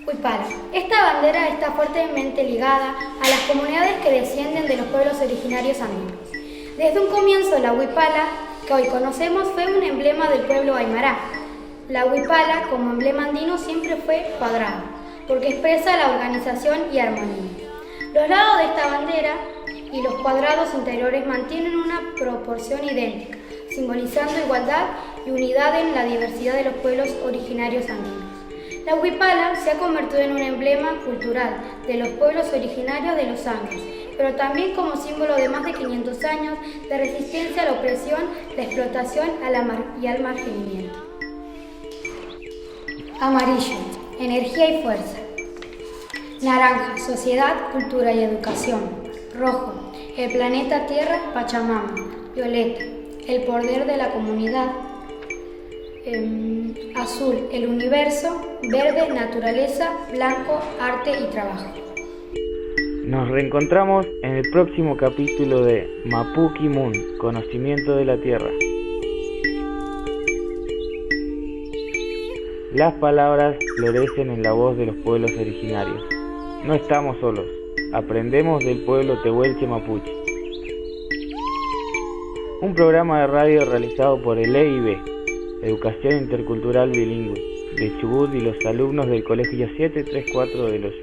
Huipala. Esta bandera está fuertemente ligada a las comunidades que descienden de los pueblos originarios andinos. Desde un comienzo, la huipala, que hoy conocemos, fue un emblema del pueblo aymara. La huipala, como emblema andino, siempre fue cuadrada, porque expresa la organización y armonía. Los lados de esta bandera y los cuadrados interiores mantienen una proporción idéntica, simbolizando igualdad y unidad en la diversidad de los pueblos originarios andinos. La huipala se ha convertido en un emblema cultural de los pueblos originarios de los Andes, pero también como símbolo de más de 500 años de resistencia a la opresión, la explotación y al marginamiento. Amarillo, energía y fuerza. Naranja, sociedad, cultura y educación. Rojo, el planeta Tierra, Pachamama. Violeta, el poder de la comunidad. Azul, el universo. Verde, naturaleza. Blanco, arte y trabajo. Nos reencontramos en el próximo capítulo de Mapuki Mun, Conocimiento de la Tierra. Las palabras florecen en la voz de los pueblos originarios. No estamos solos, aprendemos del pueblo tehuelche mapuche. Un programa de radio realizado por el EIB, Educación Intercultural Bilingüe, de Chubut y los alumnos del Colegio 734 de los